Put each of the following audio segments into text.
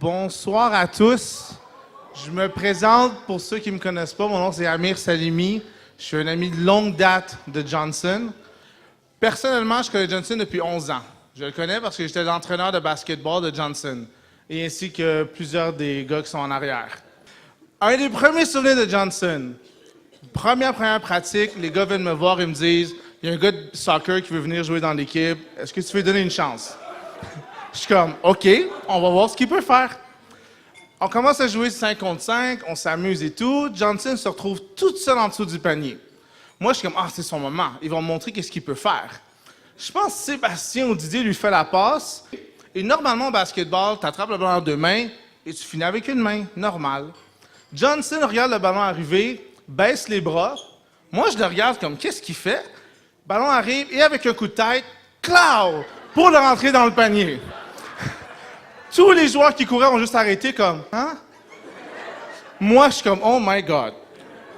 Bonsoir à tous. Je me présente pour ceux qui ne me connaissent pas. Mon nom, c'est Amir Salimi. Je suis un ami de longue date de Johnson. Personnellement, je connais Johnson depuis 11 ans. Je le connais parce que j'étais l'entraîneur de basketball de Johnson, et ainsi que plusieurs des gars qui sont en arrière. Un des premiers souvenirs de Johnson, première pratique, les gars viennent me voir et me disent « Il y a un gars de soccer qui veut venir jouer dans l'équipe. Est-ce que tu veux lui donner une chance? » Je suis comme « OK, on va voir ce qu'il peut faire. » On commence à jouer 5 contre 5, on s'amuse et tout. Johnson se retrouve tout seul en dessous du panier. Moi, je suis comme « Ah, c'est son moment. Ils vont me montrer qu'est-ce qu'il peut faire. » Je pense que Sébastien ou Didier lui fait la passe. Et normalement, au basketball, tu attrapes le ballon en deux mains et tu finis avec une main, normal. Johnson regarde le ballon arriver, baisse les bras. Moi, je le regarde comme « Qu'est-ce qu'il fait? » Le ballon arrive et avec un coup de tête, clau, pour le rentrer dans le panier. Tous les joueurs qui couraient ont juste arrêté comme « Hein? » Moi, je suis comme « Oh my God. »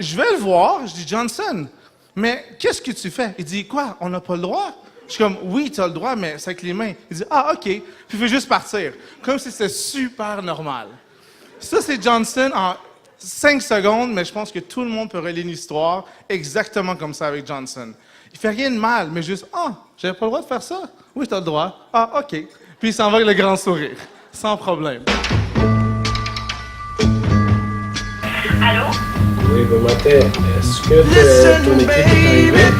Je vais le voir, je dis « Johnson, mais qu'est-ce que tu fais? » Il dit « Quoi? On n'a pas le droit? » Je suis comme « Oui, tu as le droit, mais c'est avec les mains. » Il dit « Ah, OK. » Puis il veut juste partir. Comme si c'était super normal. Ça, c'est Johnson en 5 secondes, mais je pense que tout le monde peut relier une histoire exactement comme ça avec Johnson. Il fait rien de mal, mais juste « Ah, j'avais pas le droit de faire ça? Oui, tu as le droit. Ah, OK. » Puis il s'en va avec le grand sourire. Sans problème. Allô? Oui, bon matin. Est-ce que ton équipe est arrivée?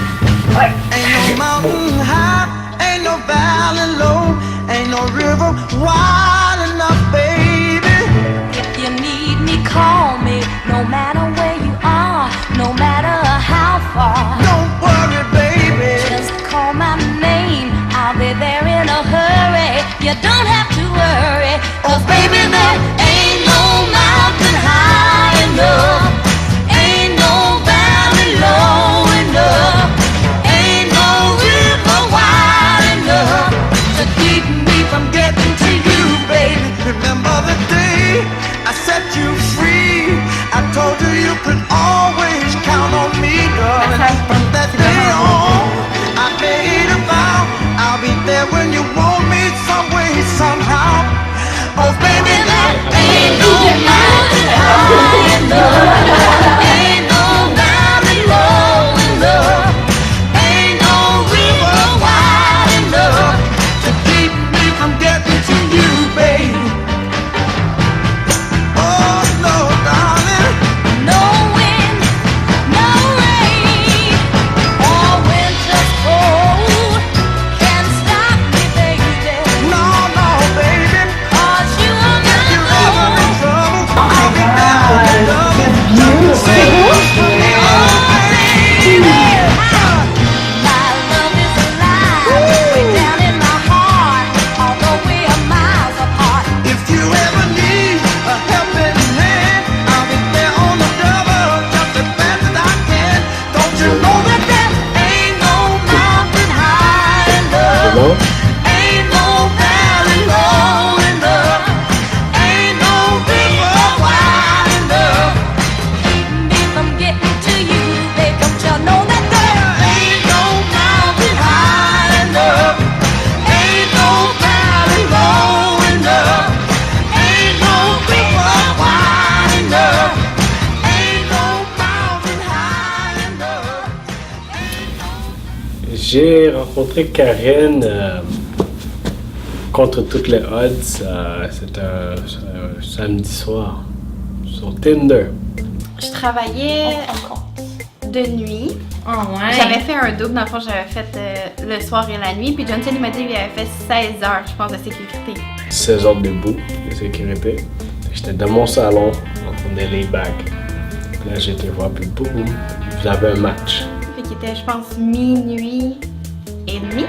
Ouais. Ain't no mountain high, ain't no valley low, ain't no river wide enough, baby. If you need me, call me. No matter where you are, no matter how far. Don't worry, baby. Just call my name. I'll be there in a hurry. You don't have to worry. 'Cause baby, there ain't no mountain high enough. Ain't no valley low enough. Ain't no river wide enough to keep me from getting to you, baby. Remember the day I set you free. I told you you could always count on me, darling. From that day on, I made a vow I'll be there when you want me, some way, somehow. Oh, baby, there ain't no mountain high enough. Ain't no valley low enough. Ain't no river wide enough to keep me from getting to you, baby. Oh, no, darling. No wind, no rain, or winter's cold can stop me, baby. No, no, baby. 'Cause you are If you're my ever own. in trouble, I'll be there to love you. Say, oh, baby. My love is alive, way down in my heart, although we are miles apart. If you ever need a helping hand, I'll be there on the double, just as fast as I can. Don't you know that there ain't no mountain high enough? Hello? Ain't no valley low enough. Ain't no river wide enough. Keep me from getting to you, babe. Don't you know that There ain't no mountain high enough. Ain't no valley low enough. Ain't no river wide enough. Ain't no mountain high enough. J'ai rencontré Karen contre toutes les odds. C'était un samedi soir sur Tinder. Je travaillais de nuit. Oh ouais. J'avais fait un double, dans le fond, j'avais fait le soir et la nuit. Puis Johnson, il m'a dit qu'il avait fait 16 heures, je pense, de sécurité. 16 heures debout de sécurité. J'étais dans mon salon en train de lay back. Puis là, j'ai été voir, puis boum, vous avez un match. Fait qu'il était, je pense, minuit et demi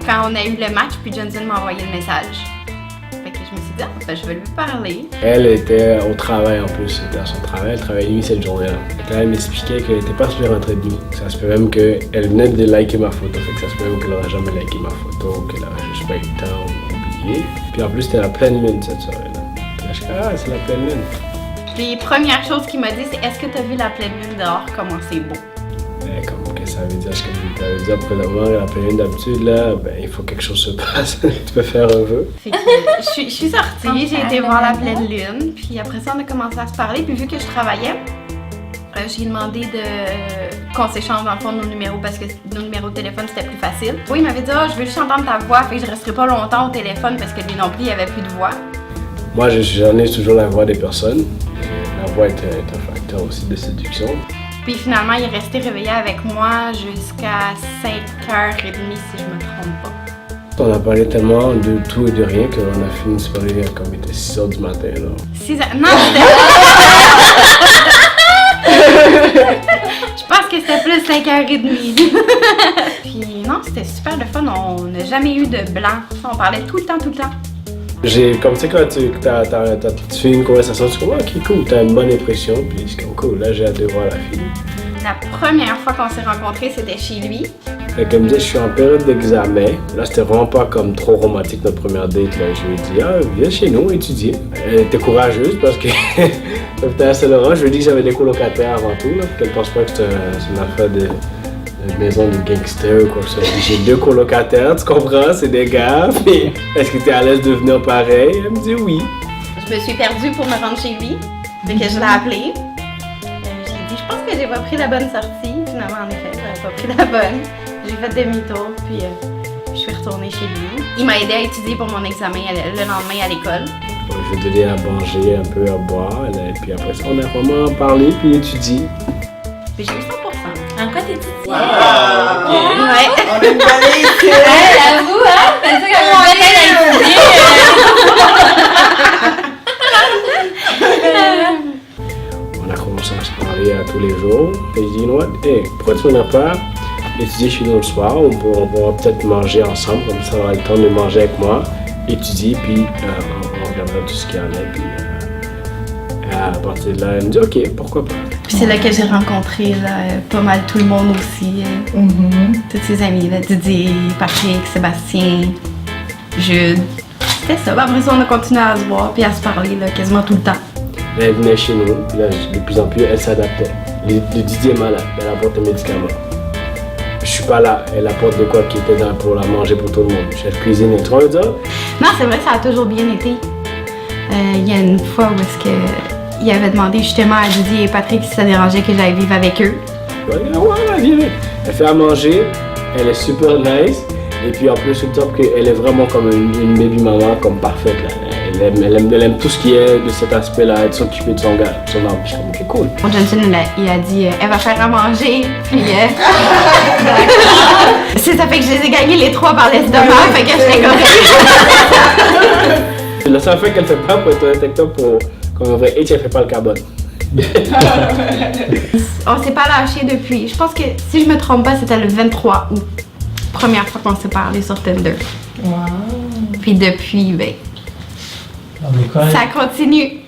quand on a eu le match. Puis Johnson m'a envoyé le message. Fait que je me suis dit, ah, ben, je vais lui parler. Elle était au travail en plus, c'était à son travail, elle travaillait nuit cette journée-là. Fait que là, elle m'expliquait qu'elle n'était pas supposée rentrer de nuit. Ça se peut même qu'elle venait de liker ma photo, fait que ça se peut même qu'elle n'aurait jamais liké ma photo, qu'elle aurait juste pas eu le temps ou oublié. Puis en plus, c'était la pleine lune cette soirée-là. Puis là, je suis ah, c'est la pleine lune. Les premières choses qu'il m'a dit, c'est est-ce que tu as vu la pleine lune dehors, comment c'est beau? Comme que ça veut dire? Ça veut dire présentement, la période d'habitude, là, ben, il faut que quelque chose se passe. Tu peux faire un vœu. Fait que je suis sortie, j'ai été voir la pleine lune, puis après ça, on a commencé à se parler, puis vu que je travaillais, j'ai demandé qu'on s'échange dans le fond nos numéros parce que nos numéros de téléphone c'était plus facile. Oui, il m'avait dit je veux juste entendre ta voix, fait que je resterai pas longtemps au téléphone parce que lui non plus il avait plus de voix. Moi, j'en ai toujours la voix des personnes. La voix est un facteur aussi de séduction. Puis finalement, il est resté réveillé avec moi jusqu'à 5h30 si je me trompe pas. On a parlé tellement de tout et de rien qu'on a fini de se parler comme il était 6h du matin. Là. 6h? Non, je pense que c'était plus 5h30. Puis non, c'était super le fun. On n'a jamais eu de blanc. On parlait tout le temps. J'ai, comme tu sais, quand tu fais une conversation, tu dis ok, cool, t'as une bonne impression, puis c'est comme cool, là j'ai hâte de voir la fille. La première fois qu'on s'est rencontrés, c'était chez lui. Fait que, me disait, je suis en période d'examen. Là, c'était vraiment pas comme trop romantique notre première date. Là. Je lui ai dit, viens chez nous étudier. Elle était courageuse parce que j'étais à Saint-Laurent. Je lui ai dit que j'avais des colocataires avant tout, là, qu'elle pense pas que c'est une affaire de maison de gangster ou quoi que ce soit. J'ai 2 colocataires, tu comprends, c'est des gars. Puis, est-ce que t'es à l'aise de venir pareil? Elle me dit oui. Je me suis perdue pour me rendre chez lui. Fait que je l'ai appelé. Je lui ai dit, je pense que j'ai pas pris la bonne sortie. Finalement, en effet, j'avais pas pris la bonne. J'ai fait demi-tour, puis je suis retournée chez lui. Il m'a aidé à étudier pour mon examen le lendemain à l'école. Je lui ai donné à manger, un peu à boire, et puis après ça, on a vraiment parlé, puis étudié. Puis j'ai eu 100%. En quoi t'étudies? Wow! Ouais. On a une belle ici! J'avoue, hein? C'est ça qu'on va étudier. On a commencé à se parler tous les jours. Et je dis, you know what? Hey, pourquoi tu n'as pas étudier chez nous le soir? On va peut-être manger ensemble, comme ça on aura le temps de manger avec moi, étudier, puis on regardera tout ce qu'il y en a. Puis à partir de là, elle me dit, ok, pourquoi pas? Puis c'est là que j'ai rencontré là, pas mal tout le monde aussi. Tous ses amis, là, Didier, Patrick, Sébastien, Jude. C'était ça. Après ça, on a continué à se voir puis à se parler là, quasiment tout le temps. Là, elle venait chez nous, puis là, de plus en plus, elle s'adaptait. Le Didier est malade, elle apporte un médicament. Je suis pas là, elle apporte de quoi qui était dans pour la manger pour tout le monde. Chef cuisine et tout, on dit, Non, c'est vrai, ça a toujours bien été. Il y a une fois où est-ce que il avait demandé justement à Didier et Patrick si ça dérangeait que j'aille vivre avec eux. Ouais, viens. Elle fait à manger, elle est super nice, et puis en plus, le top qu'elle est vraiment comme une baby maman, comme parfaite. Là. Elle aime tout ce qui est de cet aspect-là, de s'occuper de son gars, de son enfant. Je suis comme, ok, cool. Johnson, il a dit elle va faire à manger, puis ça fait que je les ai gagnés les 3 par l'estomac, fait que j'étais correcte. La seule fois qu'elle fait pas pour être honnête avec toi, comme un vrai H, elle fait pas le carbone. On s'est pas lâché depuis. Je pense que si je me trompe pas, c'était le 23 août. Première fois qu'on s'est parlé sur Tinder. Wow. Puis depuis, ben, ça continue.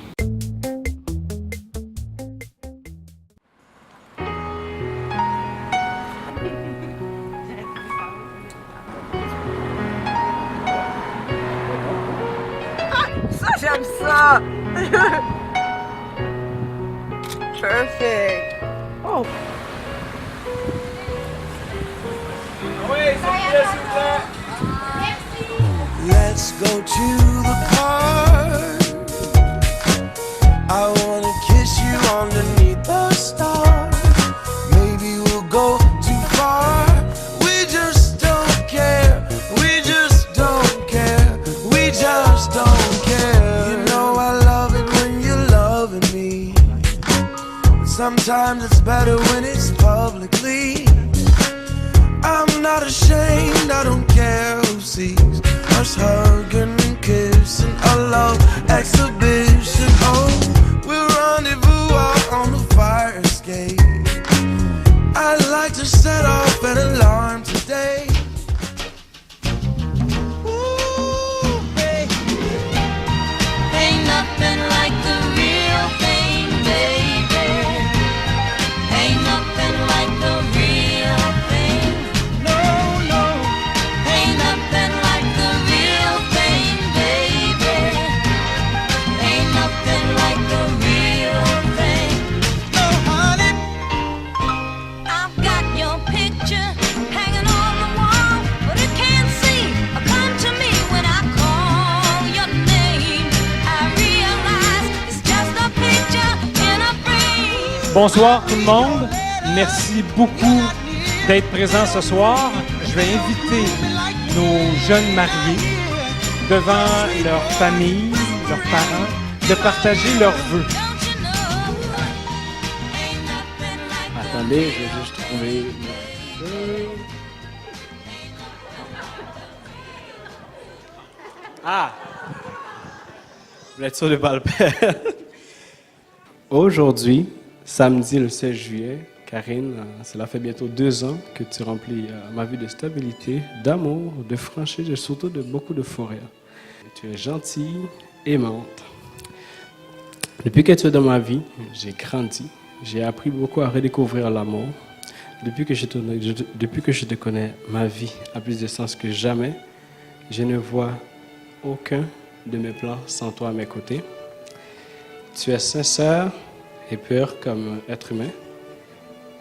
Ça, j'aime ça! Perfect! Oh! Let's go to the park. I wanna kiss you underneath the stars. Maybe we'll go too far. We just don't care. We just don't care. We just don't care. You know I love it when you're loving me. Sometimes it's better when it's publicly. I'm not ashamed, I don't care who sees us hugging and kissing, a love exhibition. Oh, we'll rendezvous out on the fire escape. I'd like to set off an alarm today. Ooh, baby. Ain't nothing like the real thing, baby. Ain't nothing like the real thing. No, no. Ain't nothing like the real thing, baby. Bonsoir tout le monde. Merci beaucoup d'être présents ce soir. Je vais inviter nos jeunes mariés devant leur famille, leurs parents, de partager leurs vœux. Attendez, je vais juste trouver... Ah! Vous êtes sûr de ne pas le perdre? Aujourd'hui, samedi le 16 juillet, Karine, cela fait bientôt 2 ans que tu remplis ma vie de stabilité, d'amour, de franchise et surtout de beaucoup de forêt. Tu es gentille, aimante. Depuis que tu es dans ma vie, j'ai grandi. J'ai appris beaucoup à redécouvrir l'amour. Depuis que je te connais, ma vie a plus de sens que jamais. Je ne vois aucun de mes plans sans toi à mes côtés. Tu es sincère et pur comme être humain,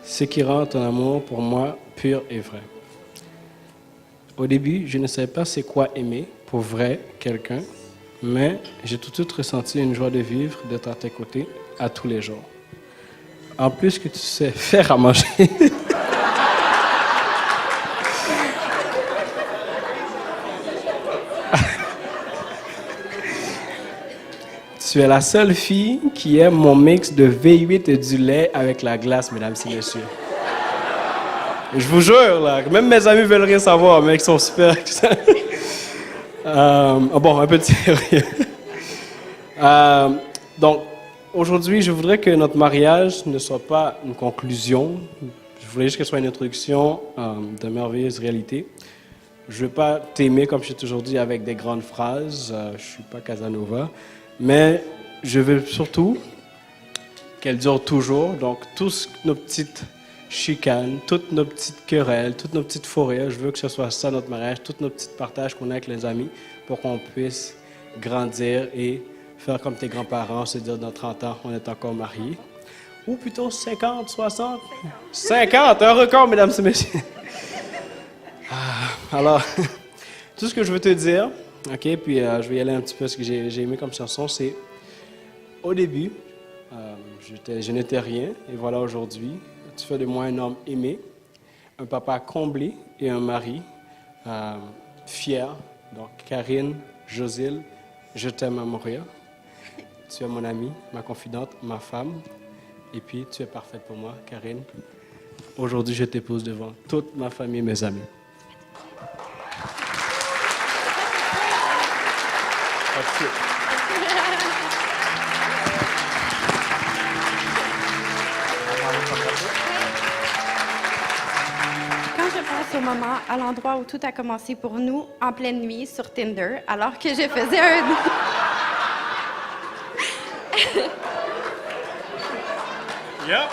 ce qui rend ton amour pour moi pur et vrai. Au début, je ne savais pas c'est quoi aimer pour vrai quelqu'un, mais j'ai tout de suite ressenti une joie de vivre, d'être à tes côtés à tous les jours. En plus que tu sais faire à manger. Tu es la seule fille qui aime mon mix de V8 et du lait avec la glace, mesdames et messieurs. Je vous jure, là, même mes amis veulent rien savoir, mais ils sont super. Bon, un peu de sérieux. Donc, aujourd'hui, je voudrais que notre mariage ne soit pas une conclusion. Je voulais juste que ce soit une introduction de merveilleuse réalité. Je ne veux pas t'aimer, comme je t'ai toujours dit, avec des grandes phrases. Je ne suis pas Casanova. Mais je veux surtout qu'elle dure toujours. Donc, toutes nos petites chicanes, toutes nos petites querelles, toutes nos petites forêts, je veux que ce soit ça notre mariage, tous nos petits partages qu'on a avec les amis pour qu'on puisse grandir et faire comme tes grands-parents, se dire dans 30 ans, on est encore mariés. Ou plutôt 50, 60? 50, un record, mesdames et messieurs. Alors, tout ce que je veux te dire, OK, puis je vais y aller un petit peu, ce que j'ai aimé comme chanson, c'est au début, je n'étais rien, et voilà aujourd'hui, tu fais de moi un homme aimé, un papa comblé et un mari fier. Donc, Karine, Josile, je t'aime à Montréal. Tu es mon amie, ma confidente, ma femme, et puis tu es parfaite pour moi, Karine. Aujourd'hui, je t'épouse devant toute ma famille et mes amis. Merci. Quand je pense au moment, à l'endroit où tout a commencé pour nous, en pleine nuit, sur Tinder, alors que je faisais un... Yep.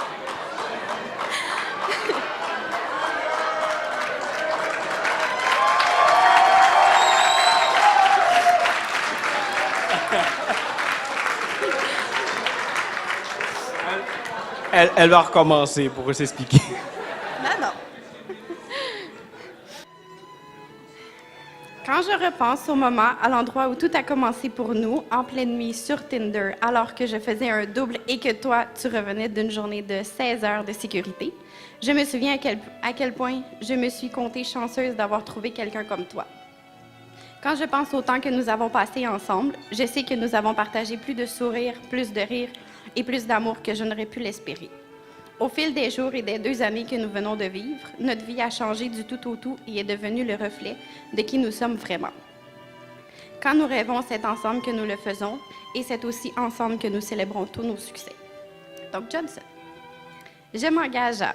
Elle va recommencer pour s'expliquer. Non. Quand je repense au moment, à l'endroit où tout a commencé pour nous, en pleine nuit, sur Tinder, alors que je faisais un double et que toi, tu revenais d'une journée de 16 heures de sécurité, je me souviens à quel point je me suis comptée chanceuse d'avoir trouvé quelqu'un comme toi. Quand je pense au temps que nous avons passé ensemble, je sais que nous avons partagé plus de sourires, plus de rires et plus d'amour que je n'aurais pu l'espérer. Au fil des jours et des 2 années que nous venons de vivre, notre vie a changé du tout au tout et est devenue le reflet de qui nous sommes vraiment. Quand nous rêvons, c'est ensemble que nous le faisons et c'est aussi ensemble que nous célébrons tous nos succès. Donc, Johnson, je m'engage à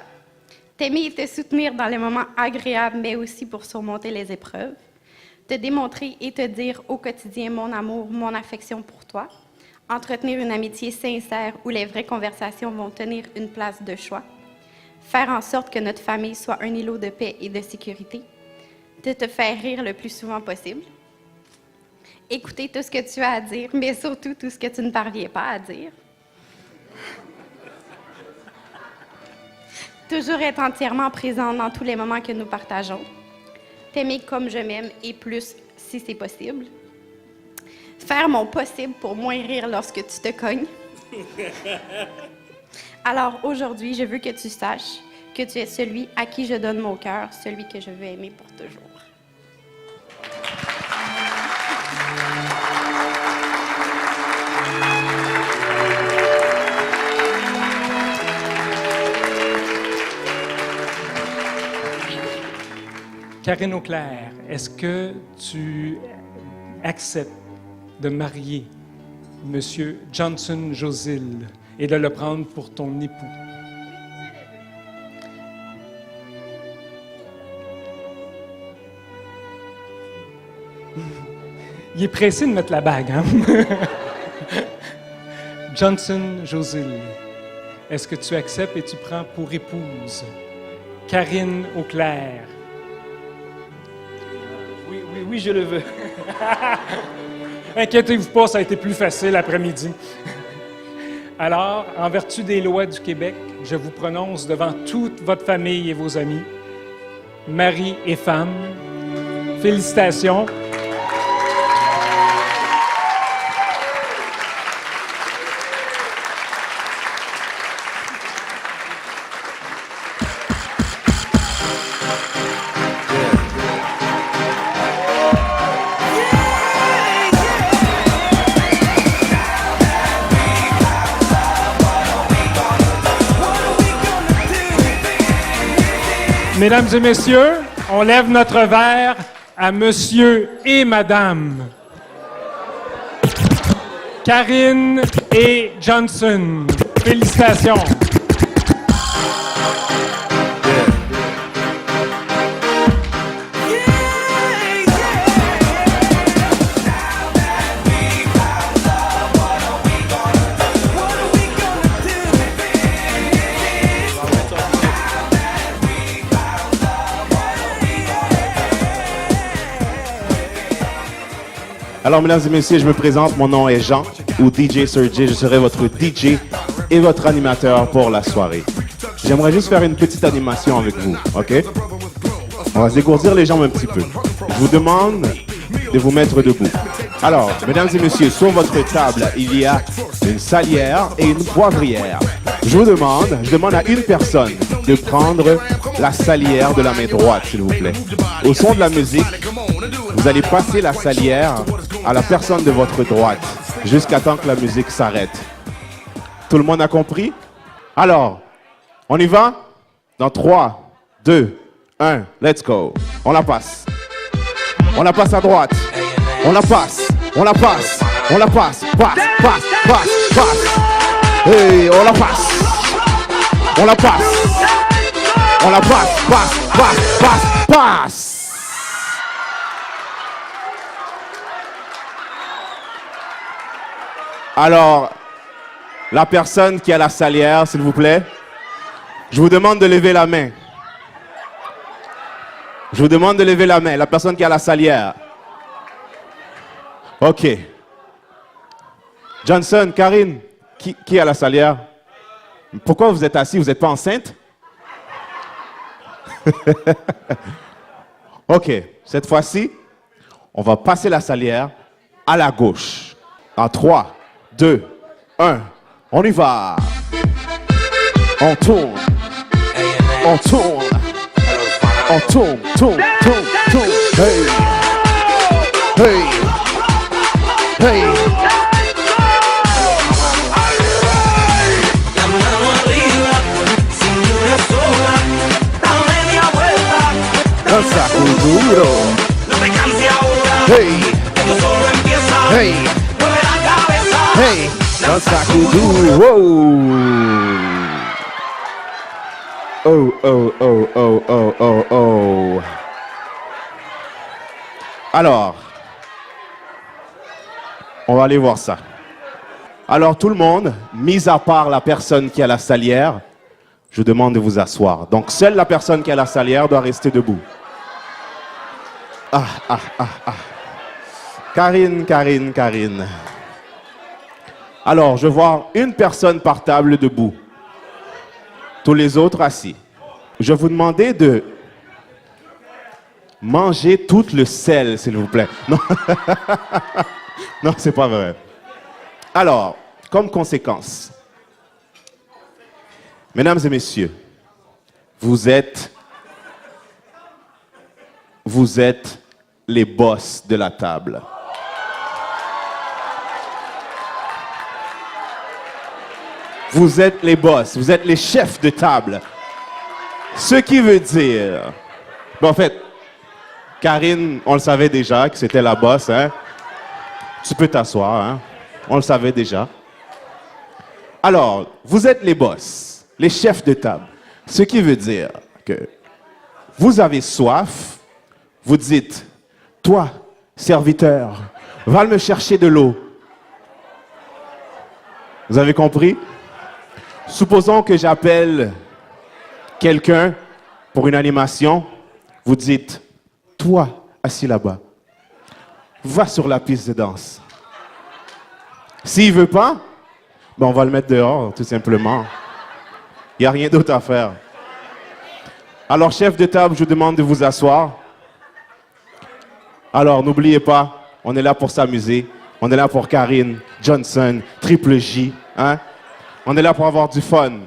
t'aimer et te soutenir dans les moments agréables, mais aussi pour surmonter les épreuves, te démontrer et te dire au quotidien mon amour, mon affection pour toi, entretenir une amitié sincère où les vraies conversations vont tenir une place de choix, faire en sorte que notre famille soit un îlot de paix et de sécurité, de te faire rire le plus souvent possible, écouter tout ce que tu as à dire, mais surtout tout ce que tu ne parviens pas à dire, toujours être entièrement présent dans tous les moments que nous partageons, t'aimer comme je m'aime et plus si c'est possible, faire mon possible pour moins rire lorsque tu te cognes, Alors aujourd'hui, je veux que tu saches que tu es celui à qui je donne mon cœur, celui que je veux aimer pour toujours. Karine Auclair, est-ce que tu acceptes de marier M. Johnson Josil et de le prendre pour ton époux? Il est pressé de mettre la bague, hein? Johnson Josil, est-ce que tu acceptes et tu prends pour épouse Karine Auclair? Oui, je le veux. Inquiétez-vous pas, ça a été plus facile l'après-midi. Alors, en vertu des lois du Québec, je vous prononce devant toute votre famille et vos amis, mari et femme. Félicitations. Mesdames et messieurs, on lève notre verre à monsieur et madame Karine et Johnson. Félicitations. Alors, mesdames et messieurs, je me présente. Mon nom est Jean, ou DJ Sir J. Je serai votre DJ et votre animateur pour la soirée. J'aimerais juste faire une petite animation avec vous, OK? On va se dégourdir les jambes un petit peu. Je vous demande de vous mettre debout. Alors, mesdames et messieurs, sur votre table, il y a une salière et une poivrière. Je demande à une personne de prendre la salière de la main droite, s'il vous plaît. Au son de la musique, vous allez passer la salière à la personne de votre droite jusqu'à temps que la musique s'arrête. Tout le monde a compris? Alors, on y va? Dans 3, 2, 1, let's go. On la passe. On la passe à droite. On la passe. On la passe. On la passe. Passe. Hey, on la passe. On la passe. On la passe. Passe. Alors, la personne qui a la salière, s'il vous plaît, je vous demande de lever la main. Je vous demande de lever la main, la personne qui a la salière. OK. Johnson, Karine, qui a la salière? Pourquoi vous êtes assis? Vous n'êtes pas enceinte? OK. Cette fois-ci, on va passer la salière à la gauche. En 3, 2, 1, on y va. On tourne. On tourne. On tourne. Hey. Hey. Hey. Danza duro. Hey. Hey. Hey. Danza duro. Wow. Oh. Alors, on va aller voir ça. Alors, tout le monde, mis à part la personne qui a la salière, je demande de vous asseoir. Donc, seule la personne qui a la salière doit rester debout. Karine. Alors, je vois une personne par table debout. Tous les autres assis. Je vais vous demander de manger tout le sel, s'il vous plaît. Non, non, c'est pas vrai. Alors, comme conséquence, Mesdames et messieurs, vous êtes les boss de la table. Vous êtes les boss, vous êtes les chefs de table. Ce qui veut dire... Bon, en fait, Karine, on le savait déjà que c'était la boss, hein? Tu peux t'asseoir, hein? On le savait déjà. Alors, vous êtes les boss, les chefs de table. Ce qui veut dire que vous avez soif, vous dites, toi, serviteur, va me chercher de l'eau. Vous avez compris? Supposons que j'appelle quelqu'un pour une animation, vous dites, toi, assis là-bas, va sur la piste de danse. S'il ne veut pas, ben on va le mettre dehors, tout simplement. Il n'y a rien d'autre à faire. Alors, chef de table, je vous demande de vous asseoir. Alors, n'oubliez pas, on est là pour s'amuser. On est là pour Karine, Johnson, Triple J, hein? On est là pour avoir du fun.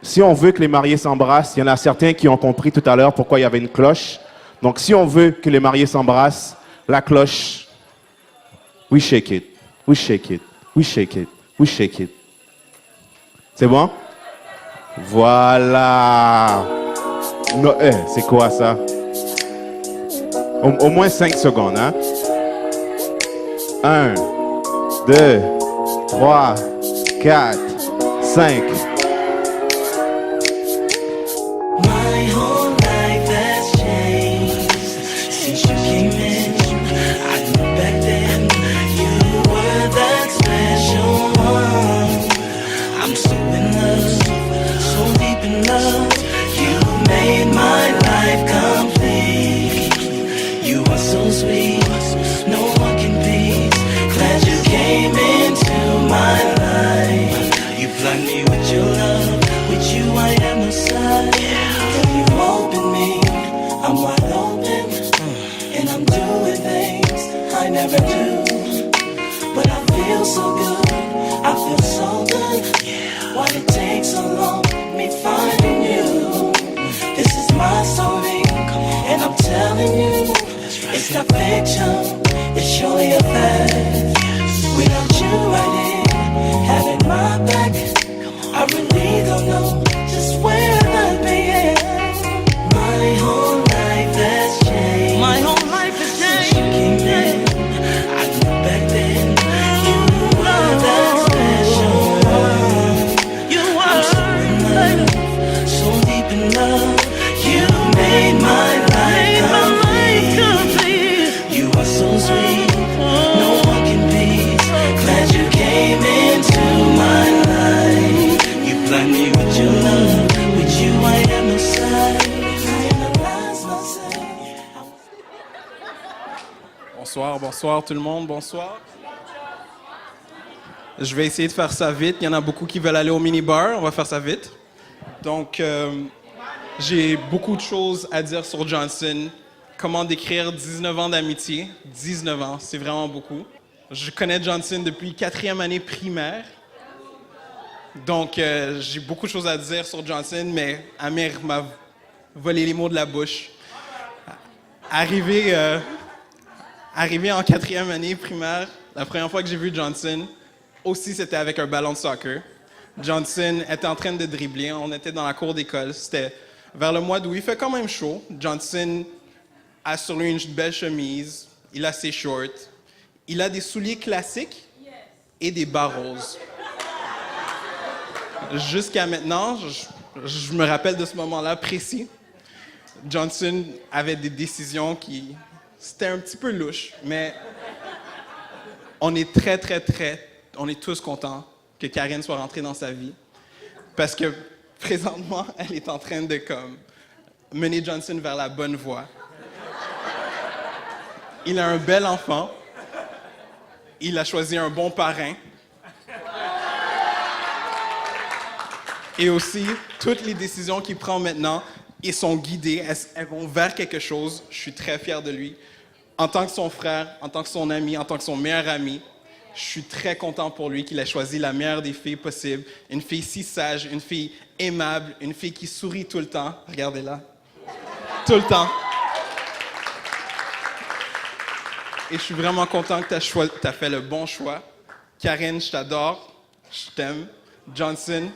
Si on veut que les mariés s'embrassent, il y en a certains qui ont compris tout à l'heure pourquoi il y avait une cloche. Donc, si on veut que les mariés s'embrassent, la cloche, we shake it, we shake it, we shake it, we shake it. C'est bon? Voilà. No, c'est quoi ça? Au moins 5 secondes, hein? 1, 2, 3, 4, 5. My whole life has changed since you came in. I knew back then you were that special one. I'm so in love, so deep in love. You made my life complete. You are so sweet, no one can beat. Glad you came into my life. You blind me with your love. With you I am no side. You open me, I'm wide open. And I'm doing things I never do. But I feel so good, I feel so good. Why it takes so long, me finding you. This is my story, and I'm telling you, it's not fiction, it's surely a fact. Without you right here, having my back, I really don't know just where I'd be at. My whole life has changed. My whole life has changed. Since you came in, I knew back then you were that special one. You were so in love, so deep in love. You made my life complete. You are so sweet, no one can beat. Glad you came into my life. You blind me with your love. With you I am no side. I am the last no say. Bonsoir, bonsoir tout le monde, bonsoir. Je vais essayer de faire ça vite. Il y en a beaucoup qui veulent aller au mini-bar. On va faire ça vite. Donc, j'ai beaucoup de choses à dire sur Johnson. Comment décrire 19 ans d'amitié? 19 ans, c'est vraiment beaucoup. Je connais Johnson depuis 4e année primaire. Donc, j'ai beaucoup de choses à dire sur Johnson, mais Amir m'a volé les mots de la bouche. Arrivé en 4e année primaire, la première fois que j'ai vu Johnson, aussi c'était avec un ballon de soccer. Johnson était en train de dribbler, on était dans la cour d'école, c'était vers le mois d'août, il fait quand même chaud. Johnson a sur lui une belle chemise, il a ses shorts, il a des souliers classiques et des bas roses. Jusqu'à maintenant, je me rappelle de ce moment-là précis. Johnson avait des décisions qui... C'était un petit peu louche, mais on est on est tous contents que Karine soit rentrée dans sa vie. Parce que présentement, elle est en train de mener Johnson vers la bonne voie. Il a un bel enfant. Il a choisi un bon parrain. Et aussi, toutes les décisions qu'il prend maintenant, ils sont guidées, elles vont vers quelque chose. Je suis très fier de lui. En tant que son frère, en tant que son ami, en tant que son meilleur ami, Je suis très content pour lui qu'il ait choisi la meilleure des filles possibles. Une fille si sage, une fille aimable, une fille qui sourit tout le temps. Regardez-la. Tout le temps. Et je suis vraiment content que tu as fait le bon choix. Karine, je t'adore. Je t'aime. Johnson,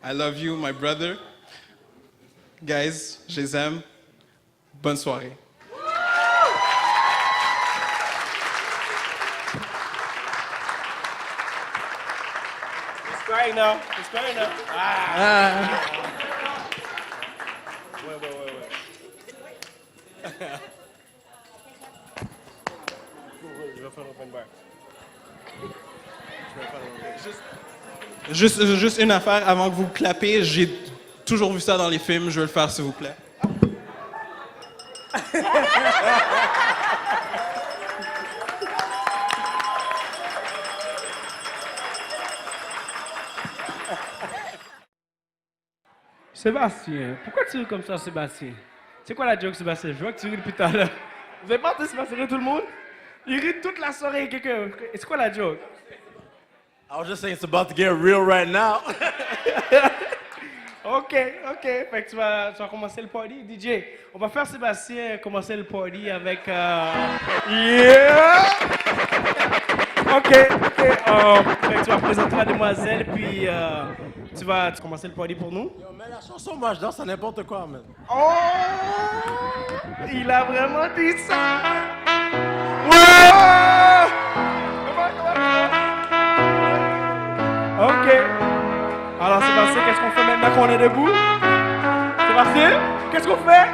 I love you, my brother. Guys, je les aime. Bonne soirée. C'est correct, non? C'est correct, non? Ouais. Je vais faire l'open bar. Juste une affaire avant que vous clapez. J'ai toujours vu ça dans les films. Je vais le faire, s'il vous plaît. Sébastien, pourquoi tu ris comme ça, Sébastien? C'est quoi la joke, Sébastien? Je vois que tu ris depuis tout à l'heure. Vous avez pas entendu Sébastien rire tout le monde? Il rit toute la soirée, quelqu'un. C'est quoi la joke? I was just saying it's about to get real right now. OK. Fait que tu vas commencer le party. DJ, on va faire Sébastien commencer le party avec... Yeah! OK. Fait que tu vas présenter la demoiselle, puis tu vas commencer le party pour nous. Yo, mais la chanson, moi, je danse à n'importe quoi, man. Oh! Il a vraiment dit ça! Ouais! OK. Alors, Sébastien, qu'est-ce qu'on fait maintenant qu'on est debout? Sébastien, qu'est-ce qu'on fait?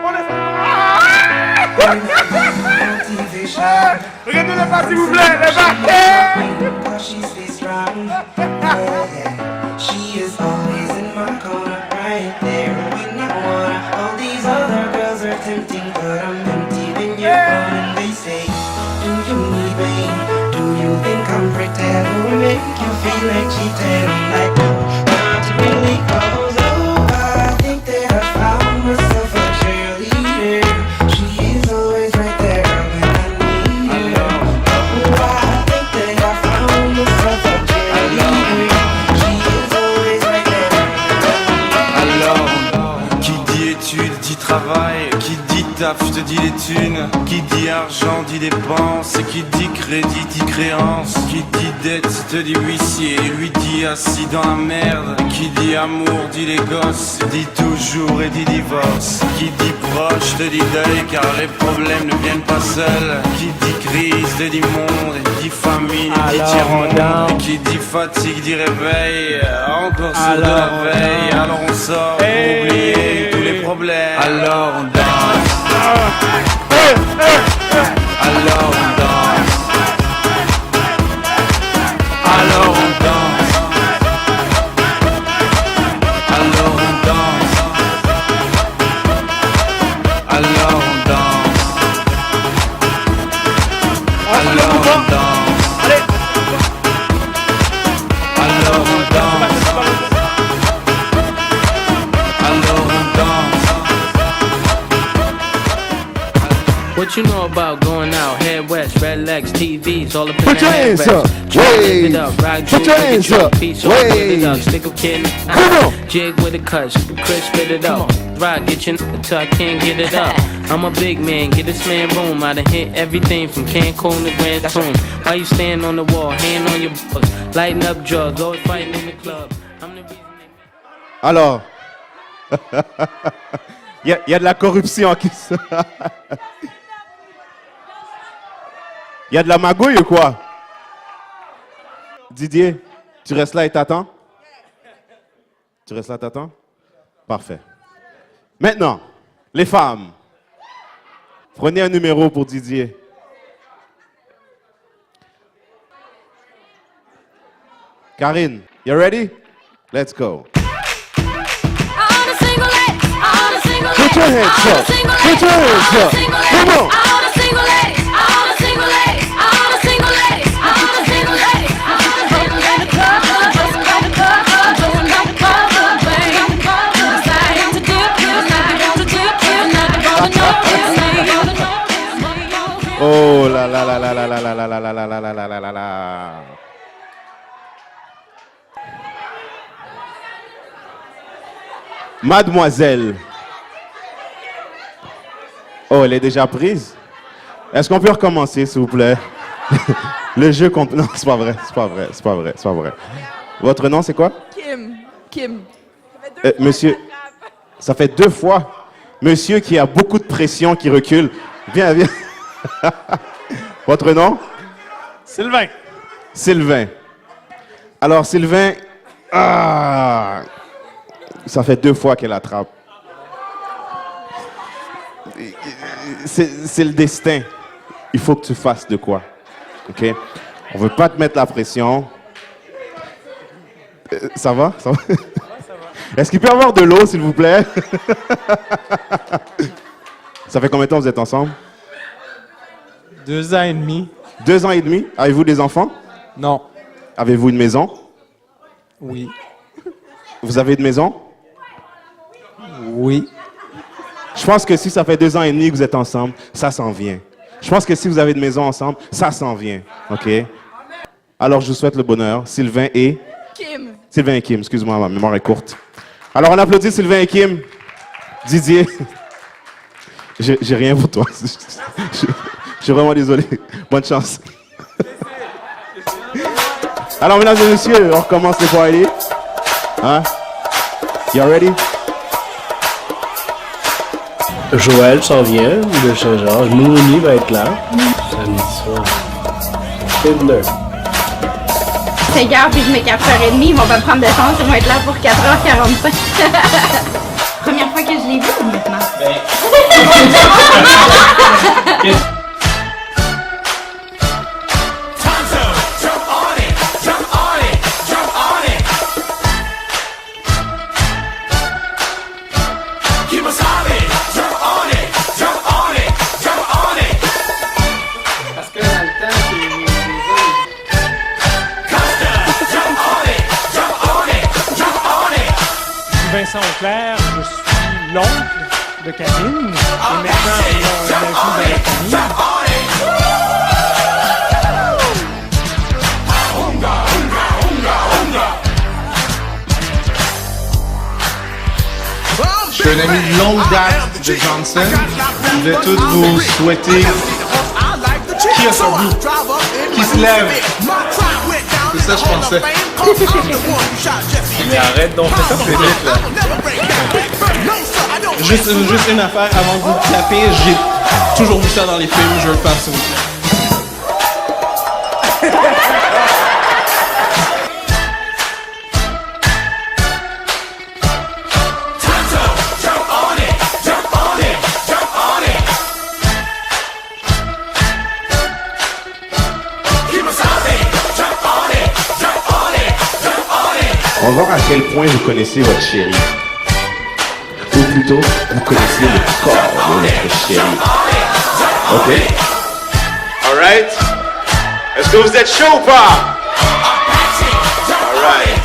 On est... Regardez le pas, s'il vous plaît, les She is always in my corner, right there when I wanna. All these other girls are tempting, but I'm empty when you're gone. And they say, do you need me? Do you think I'm pretend? Will make you feel like cheating? I'm like, no, not really, cause oh, I think that I found myself a cheerleader. She is always right there when I need her. Oh, I think that I found myself a cheerleader. Études, dit travail, qui dit taf, te dit les thunes, qui dit argent, dit dépenses, qui dit crédit, dit créance, qui dit dette, te dit huissier, lui dit assis dans la merde, qui dit amour, dit les gosses, dit toujours et dit divorce, qui dit proche, te dit deuil, car les problèmes ne viennent pas seuls, qui dit crise, te dit monde, dit famine, dit tiers-monde, et qui dit fatigue, dit réveil, encore sur de la veille, alors on sort pour oublier tous les problèmes. Alors on danse. Alors on danse. Alors on danse. Alors on danse. Alors on danse. Alors on danse. Alors on danse. What you know about going out, head west, red legs, TVs, all up in Put the your hands up, Wave. wave. Put your hands up, wave. Stick a kid, jig with a cut, Chris spit it up. Rock, get your until I can't get it up. I'm a big man, get this man room. I done hit everything from Cancun to Grand Tune. Why you stand on the wall, hand on your balls, lighting up drugs, always fighting in the club. I'm the reason they... Alors, il y a de la corruption qui se... Il y a de la magouille ou quoi? Didier, tu restes là et t'attends? Tu restes là et t'attends? Parfait. Maintenant, les femmes, prenez un numéro pour Didier. Karine, you ready? Let's go. Put your hands up. Put your hands up. Come on. Oh là là là là là là là là là là là là là là là là là là. Mademoiselle. Oh, elle est déjà prise? Est-ce qu'on peut recommencer, s'il vous plaît? Le jeu compte... Non, c'est pas vrai, c'est pas vrai, c'est pas vrai, c'est pas vrai. Votre nom, c'est quoi? Kim. Kim. Monsieur, ça fait 2 fois. Monsieur qui a beaucoup de pression, qui recule. Viens, viens. Votre nom? Sylvain. Sylvain. Alors, Sylvain, ça fait 2 fois qu'elle attrape. C'est le destin. Il faut que tu fasses de quoi. OK? On veut pas te mettre la pression. Ça va? Ça va? Est-ce qu'il peut y avoir de l'eau, s'il vous plaît? Ça fait combien de temps vous êtes ensemble? 2 ans et demi. 2 ans et demi? Avez-vous des enfants? Non. Avez-vous une maison? Oui. Vous avez une maison? Oui. Je pense que si ça fait 2 ans et demi que vous êtes ensemble, ça s'en vient. Je pense que si vous avez une maison ensemble, ça s'en vient. OK? Alors, je vous souhaite le bonheur. Sylvain et... Kim. Sylvain et Kim, excuse-moi, ma mémoire est courte. Alors, on applaudit Sylvain et Kim. Didier. J'ai rien pour toi. Je suis vraiment désolé. Bonne chance. Alors, mesdames et messieurs, on recommence les parties. Hein? You ready? Joël s'en vient de Saint-Georges. Mouni va être là. Samedi soir. Tinder. C'est gare, puis je mets 4h30, ils vont pas prendre de chance, ils vont être là pour 4h45. Première fois que je l'ai vu ou maintenant? Vincent Auclair, je suis l'oncle de Karine et maintenant on a dans la famille. Je suis un ami de longue date de Johnson. Je vais tous vous souhaiter qui a son goût, qui se lève. C'est ça que je pensais. Mais arrête donc, fais ça plus vite, là. Juste une affaire avant de vous taper, j'ai toujours vu ça dans les films, je veux le faire s'il vous plaît. On va voir à quel point vous connaissez votre chérie. Ou plutôt, vous connaissez le corps de votre chérie. OK? All right? Est-ce que vous êtes chaud ou pas? All right.